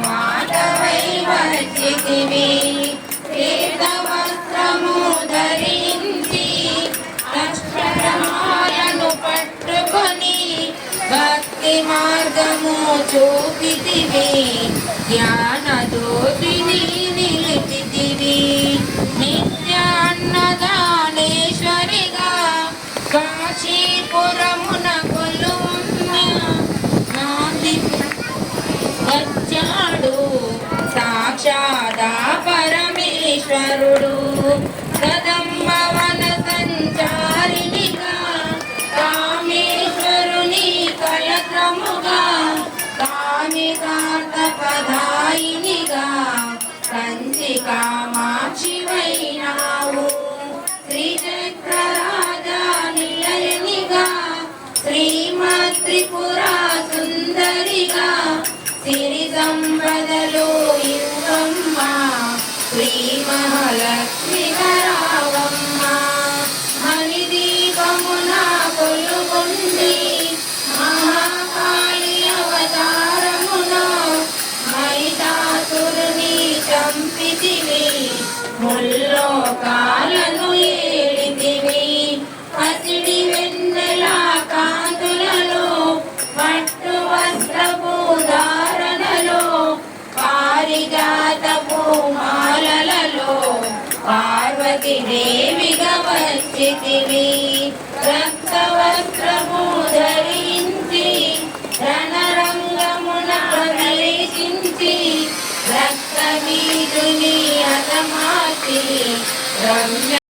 మాతవై వచ్చితివి శ్వేతవస్త్రము ధరించి అక్షరమాలను పట్టుకొని భక్తి మార్గము చూపితివి జ్ఞాన జ్యోతిని నిలిపితివి నిత్య అన్నదానేశ్వరిగా కాశీపురమున కొలువున్న నాంది వచ్చాడు సాక్షాదా పరమేశ్వరుడు కదంబవన సంచారినిగా కామేశ్వరుని కలత్రముగా కామికాంత పదాయినిగా కంచి కామాక్షివైనావు శ్రీచక్రరాజా నిలయనిగా శ్రీమత్ త్రిపురా సుందరిగా సిరి సంపదలు ఇవ్వమ్మ శ్రీ మహాలక్ష్మి రావమ్మ మణిదీపమున కొలుగుండి మహాకాళి అవతారమున మహిషాసురుని చంపితివి ముల్లోకాలను ఏడితివి పసిడి వెన్నెల కాంతులలో పట్టు వస్త్రపు ధారణలో పారిజాతపు మాలలలో పార్వతి దేవిగా వచ్చితివి రక్త వస్త్రము ధరించి రణరంగమున ప్రవేశించి రక్త బీజుని అతమార్చి రమ్య